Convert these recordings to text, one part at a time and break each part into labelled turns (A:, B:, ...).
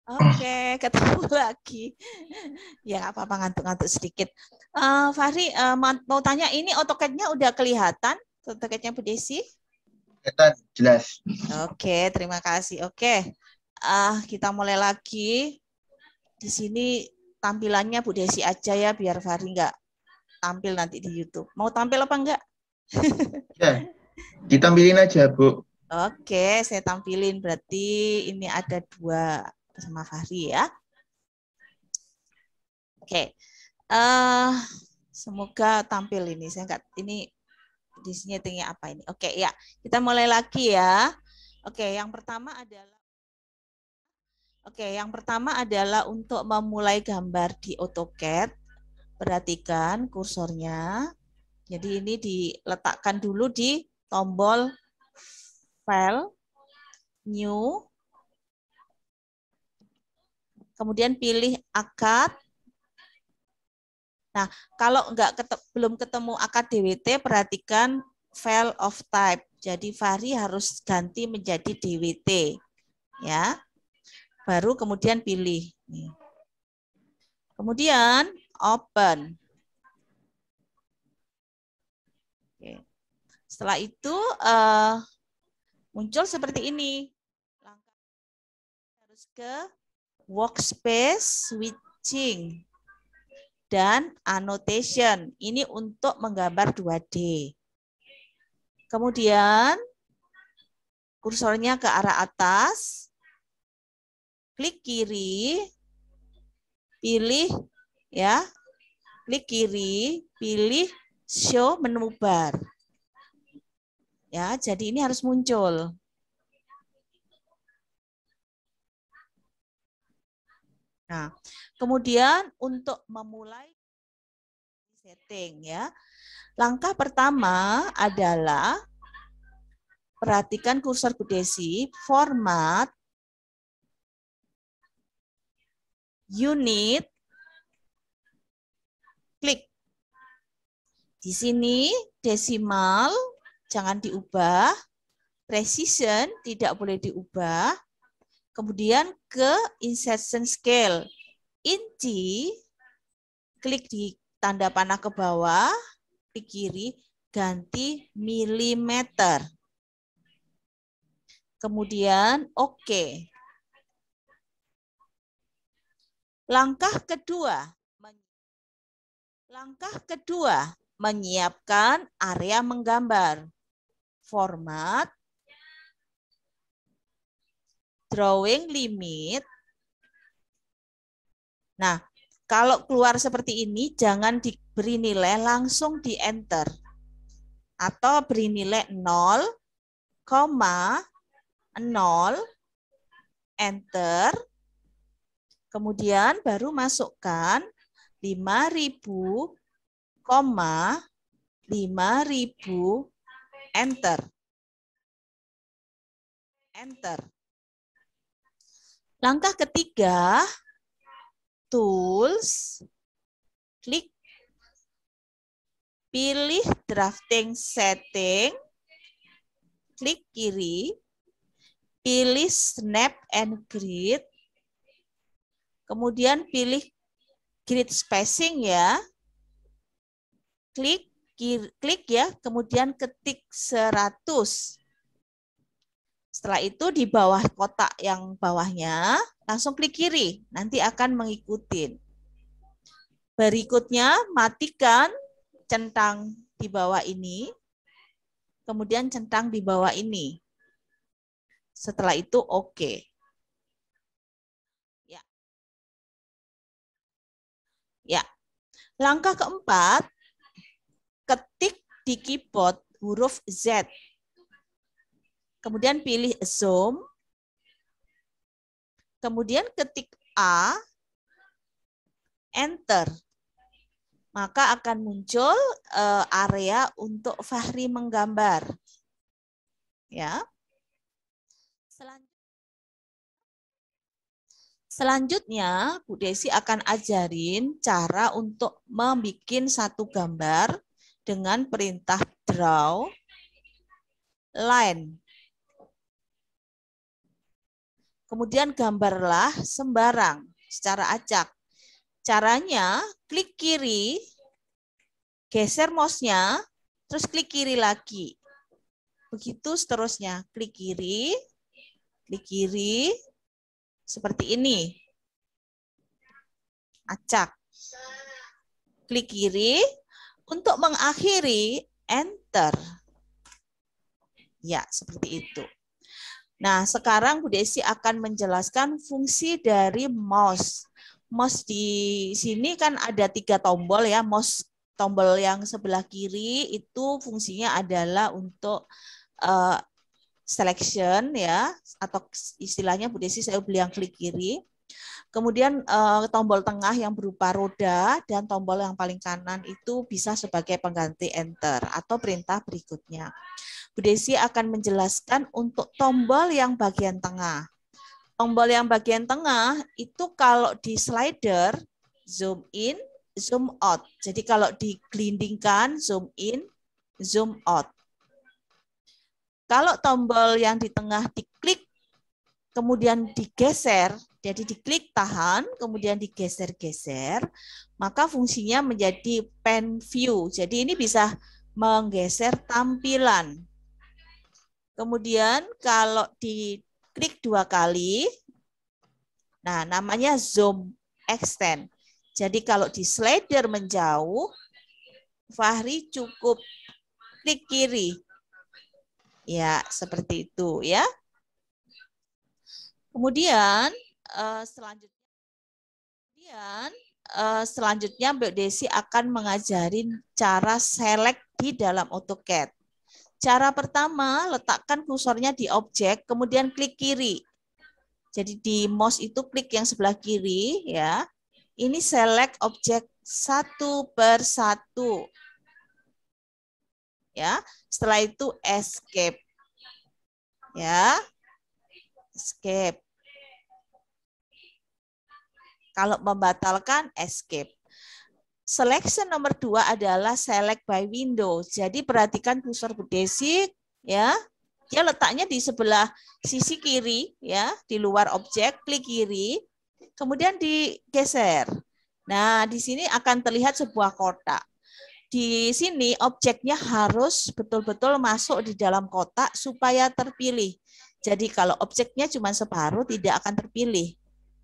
A: Oke, ketemu lagi. Ya, nggak apa-apa, ngantuk-ngantuk sedikit. Fahri, mau tanya, ini AutoCAD-nya udah kelihatan? AutoCAD-nya Bu Desi?
B: Kelihatan jelas.
A: Oke, terima kasih. Oke, kita mulai lagi. Di sini tampilannya Bu Desi aja ya, biar Fahri nggak tampil nanti di YouTube. Mau tampil apa enggak?
B: Ya, ditampilin aja, Bu.
A: Oke, saya tampilin. Berarti ini ada dua sama Fahri ya. Oke, semoga tampil ini. Saya enggak ini di sini tinggi apa ini? Oke, ya. Kita mulai lagi ya. Yang pertama adalah untuk memulai gambar di AutoCAD. Perhatikan kursornya. Jadi ini diletakkan dulu di tombol File, New, kemudian pilih akad. Nah, kalau belum ketemu akad DWT, perhatikan file of type. Jadi Fahri harus ganti menjadi DWT, ya. Baru kemudian pilih. Kemudian open. Oke. Setelah itu muncul seperti ini. Langkah harus ke workspace, switching, dan annotation. Ini untuk menggambar 2D. Kemudian kursornya ke arah atas, klik kiri, pilih ya, klik kiri, pilih show menu bar. Ya, jadi ini harus muncul. Nah, kemudian untuk memulai setting ya. Langkah pertama adalah perhatikan kursor Bu Desi, format, unit, klik. Di sini desimal jangan diubah, precision tidak boleh diubah. Kemudian ke insertion scale, inci, klik di tanda panah ke bawah, klik kiri, ganti milimeter. Kemudian oke. Langkah kedua, menyiapkan area menggambar. Format, drawing limit. Nah, kalau keluar seperti ini, jangan diberi nilai, langsung di enter. Atau beri nilai 0, 0, enter. Kemudian baru masukkan 5.000, 5.000, enter. Enter. Langkah ketiga, tools, klik, pilih drafting setting, klik kiri, pilih snap and grid, kemudian pilih grid spacing ya, klik ya, kemudian ketik 100. Setelah itu di bawah kotak yang bawahnya, langsung klik kiri, nanti akan mengikuti. Berikutnya matikan centang di bawah ini, kemudian centang di bawah ini. Setelah itu oke. Ya. Langkah keempat, ketik di keyboard huruf Z. Kemudian pilih zoom. Kemudian ketik A, enter. Maka akan muncul area untuk Fahri menggambar. Ya. Selanjutnya, Bu Desi akan ajarin cara untuk membuat satu gambar dengan perintah draw line. Kemudian gambarlah sembarang secara acak. Caranya klik kiri, geser mouse-nya, terus klik kiri lagi. Begitu seterusnya. Klik kiri, seperti ini. Acak. Klik kiri, untuk mengakhiri, enter. Ya, seperti itu. Nah, sekarang Bu Desi akan menjelaskan fungsi dari mouse. Mouse di sini kan ada 3 tombol ya. Mouse tombol yang sebelah kiri itu fungsinya adalah untuk selection ya, atau istilahnya Bu Desi saya beli yang klik kiri. Kemudian tombol tengah yang berupa roda dan tombol yang paling kanan itu bisa sebagai pengganti enter atau perintah berikutnya. Bu Desi akan menjelaskan untuk tombol yang bagian tengah. Tombol yang bagian tengah itu kalau di slider, zoom in, zoom out. Jadi kalau digelindingkan, zoom in, zoom out. Kalau tombol yang di tengah diklik, kemudian digeser, jadi diklik tahan, kemudian digeser-geser, maka fungsinya menjadi pan view. Jadi ini bisa menggeser tampilan. Kemudian kalau diklik 2 kali, nah namanya zoom extend. Jadi kalau di slider menjauh, Fahri cukup klik kiri. Ya, seperti itu ya. Kemudian selanjutnya Mbak Desi akan mengajarin cara select di dalam AutoCAD. Cara pertama, letakkan kursornya di objek, kemudian klik kiri. Jadi di mouse itu klik yang sebelah kiri ya. Ini select objek 1 per 1. Ya, setelah itu escape. Ya. Escape. Kalau membatalkan escape. Selection nomor 2 adalah select by window. Jadi perhatikan kursor Bu Desi ya. Dia letaknya di sebelah sisi kiri ya, di luar objek, klik kiri, kemudian digeser. Nah, di sini akan terlihat sebuah kotak. Di sini objeknya harus betul-betul masuk di dalam kotak supaya terpilih. Jadi kalau objeknya cuma separuh tidak akan terpilih.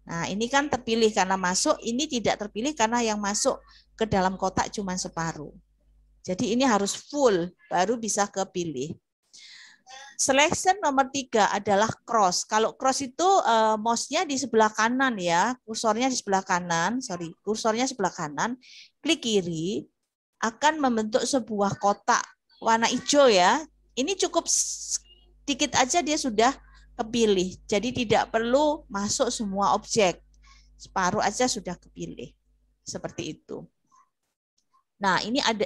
A: Nah, ini kan terpilih karena masuk, ini tidak terpilih karena yang masuk ke dalam kotak cuma separuh. Jadi ini harus full, baru bisa kepilih. Selection nomor 3 adalah cross. Kalau cross itu mouse-nya di sebelah kanan ya, kursornya di sebelah kanan, kursornya sebelah kanan, klik kiri, akan membentuk sebuah kotak warna hijau ya. Ini cukup sedikit aja dia sudah kepilih. Jadi tidak perlu masuk semua objek. Separuh aja sudah kepilih. Seperti itu. Nah, ini ada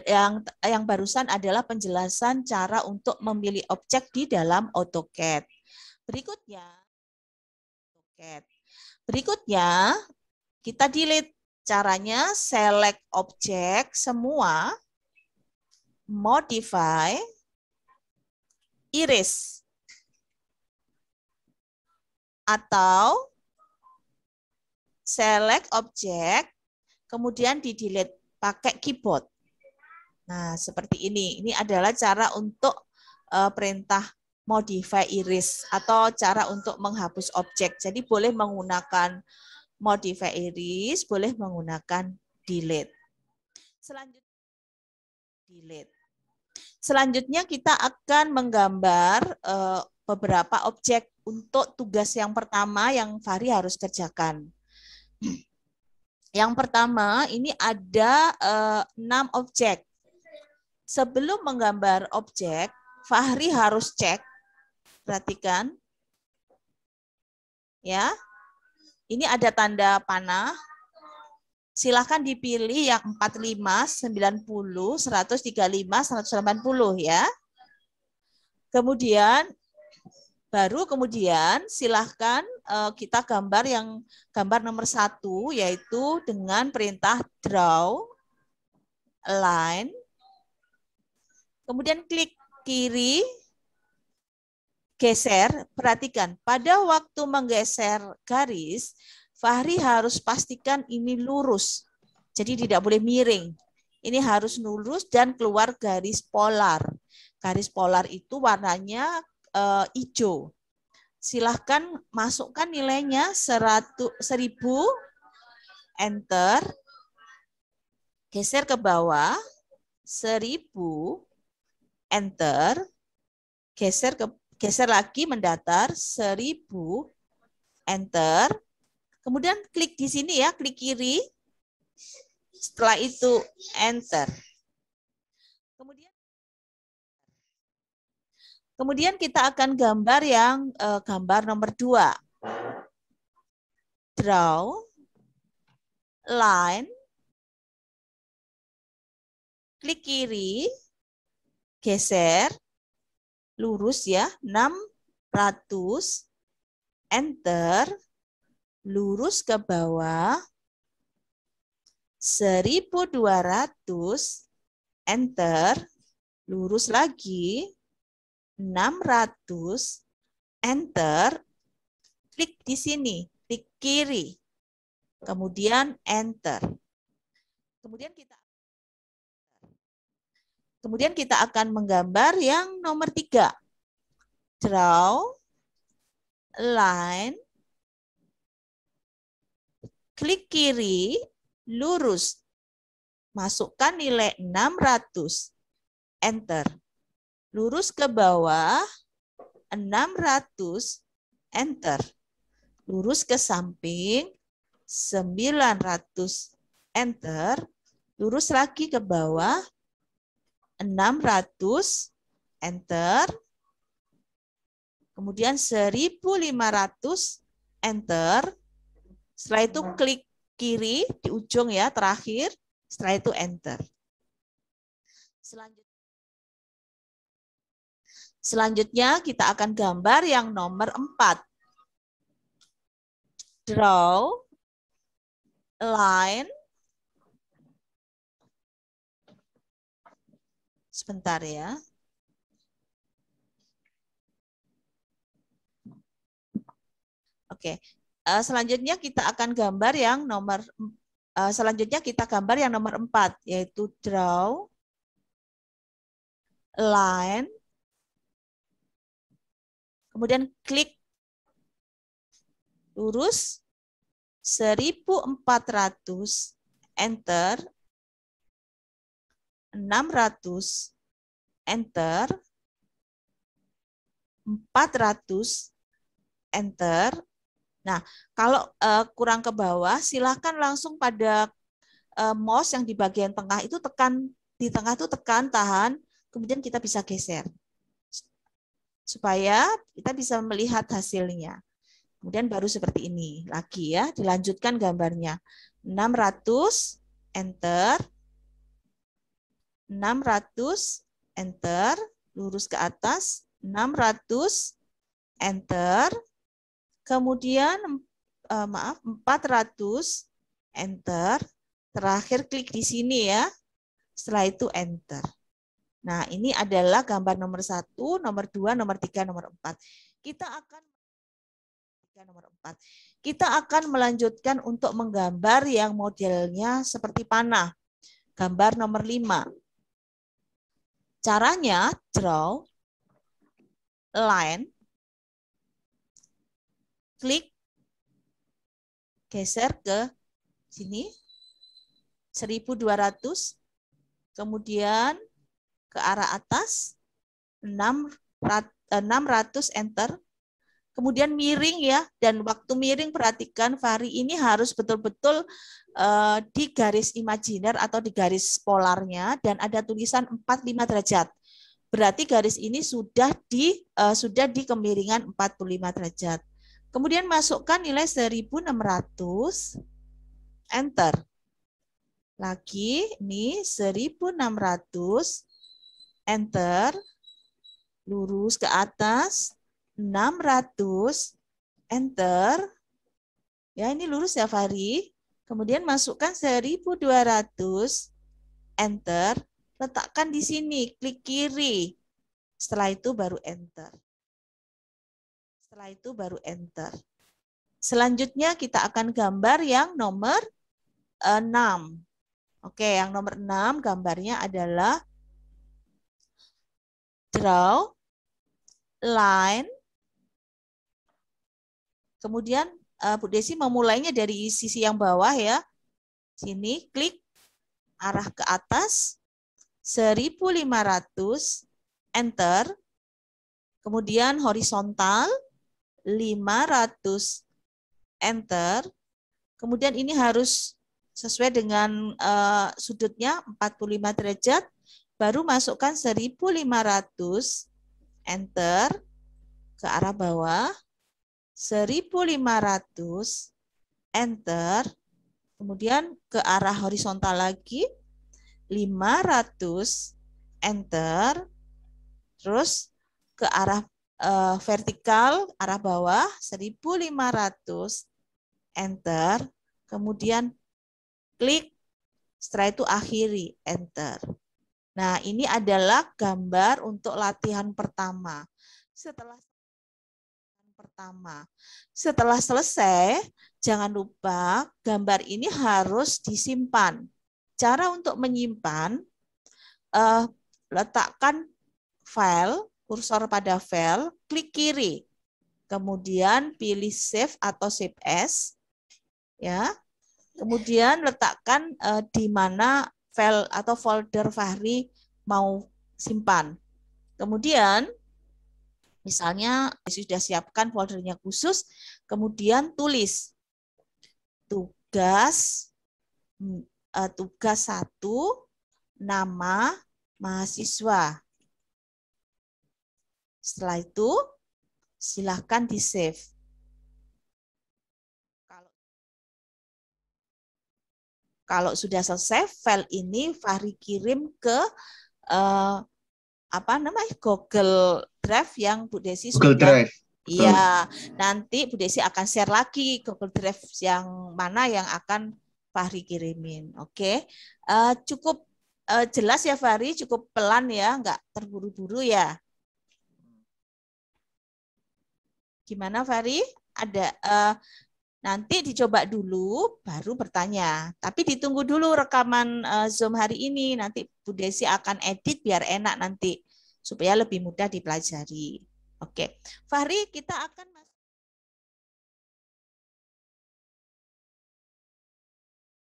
A: yang barusan adalah penjelasan cara untuk memilih objek di dalam AutoCAD. Berikutnya kita delete. Caranya select objek semua, modify, erase. Atau select objek, kemudian di-delete pakai keyboard. Nah, seperti ini. Ini adalah cara untuk perintah modify erase atau cara untuk menghapus objek. Jadi boleh menggunakan modify erase, boleh menggunakan delete. Selanjutnya kita akan menggambar beberapa objek untuk tugas yang pertama yang Fahri harus kerjakan. Yang pertama, ini ada 6 objek. Sebelum menggambar objek, Fahri harus cek, perhatikan. Ya, ini ada tanda panah. Silakan dipilih yang 45, 90, 135, 180 ya. Kemudian silahkan kita gambar gambar nomor 1 yaitu dengan perintah draw, align, kemudian klik kiri, geser, perhatikan, pada waktu menggeser garis, Fahri harus pastikan ini lurus. Jadi tidak boleh miring. Ini harus lurus dan keluar garis polar. Garis polar itu warnanya hijau. Silahkan masukkan nilainya 1000, enter, geser ke bawah, 1000, enter, geser lagi mendatar, 1000, enter, kemudian klik di sini ya, klik kiri, setelah itu enter. Kemudian kita akan gambar yang gambar nomor 2. Draw line, klik kiri, geser, lurus ya, 600, enter, lurus ke bawah, 1200, enter, lurus lagi, 600, enter, klik di sini, klik kiri, kemudian enter. Kemudian kita akan menggambar yang nomor 3. Draw line, klik kiri, lurus, masukkan nilai 600, enter. Lurus ke bawah, 600, enter. Lurus ke samping, 900, enter. Lurus lagi ke bawah, 600, enter. Kemudian 1500, enter. Setelah itu klik kiri di ujung ya, terakhir. Setelah itu enter. Selanjutnya kita akan gambar yang nomor 4. Draw line. Sebentar ya. Oke. Selanjutnya kita akan gambar yang nomor 4, yaitu draw line. Kemudian klik lurus 1400, enter, 600, enter, 400, enter. Nah, kalau kurang ke bawah, silakan langsung pada mouse yang di bagian tengah itu tekan, di tengah itu tekan, tahan, kemudian kita bisa geser. Supaya kita bisa melihat hasilnya. Kemudian baru seperti ini. Lagi ya, dilanjutkan gambarnya. 600, enter. 600, enter. Lurus ke atas. 600, enter. Kemudian 400, enter. Terakhir klik di sini ya. Setelah itu enter. Nah, ini adalah gambar nomor 1, nomor 2, nomor 3, nomor 4. Kita akan melanjutkan untuk menggambar yang modelnya seperti panah. Gambar nomor 5. Caranya, draw line, klik, geser ke sini, 1200, kemudian ke arah atas, 600, enter. Kemudian miring ya, dan waktu miring perhatikan Fahri ini harus betul-betul di garis imajiner atau di garis polarnya, dan ada tulisan 45 derajat. Berarti garis ini sudah di kemiringan 45 derajat. Kemudian masukkan nilai 1600, enter. Lagi, ini 1600, enter, lurus ke atas, 600, enter. Ya, ini lurus ya Fahri. Kemudian masukkan 1200, enter, letakkan di sini, klik kiri. Setelah itu baru enter. Setelah itu baru enter. Selanjutnya kita akan gambar yang nomor 6. Oke, yang nomor 6 gambarnya adalah draw line. Kemudian Bu Desi memulainya dari sisi yang bawah ya. Sini klik arah ke atas 1500, enter. Kemudian horizontal 500, enter. Kemudian ini harus sesuai dengan sudutnya 45 derajat. Baru masukkan 1500, enter. Ke arah bawah 1500, enter. Kemudian ke arah horizontal lagi 500, enter. Terus ke arah vertikal, arah bawah 1500, enter. Kemudian klik, setelah itu akhiri, enter. Nah, ini adalah gambar untuk latihan pertama. Setelah selesai, jangan lupa gambar ini harus disimpan. Cara untuk menyimpan, letakkan file, kursor pada file, klik kiri. Kemudian pilih save atau save as. Ya. Kemudian letakkan di mana file atau folder Fahri mau simpan. Kemudian misalnya sudah siapkan foldernya khusus, kemudian tulis tugas 1, nama mahasiswa. Setelah itu silahkan di-save. Kalau sudah selesai, file ini Fahri kirim ke Google Drive yang Bu Desi
B: Google Drive.
A: Iya, nanti Bu Desi akan share lagi Google Drive yang mana yang akan Fahri kirimin. Oke, cukup jelas ya Fahri, cukup pelan ya, nggak terburu-buru ya. Gimana Fahri? Ada nanti dicoba dulu, baru bertanya. Tapi ditunggu dulu rekaman Zoom hari ini. Nanti Bu Desi akan edit biar enak nanti, supaya lebih mudah dipelajari. Oke, Fahri, kita akan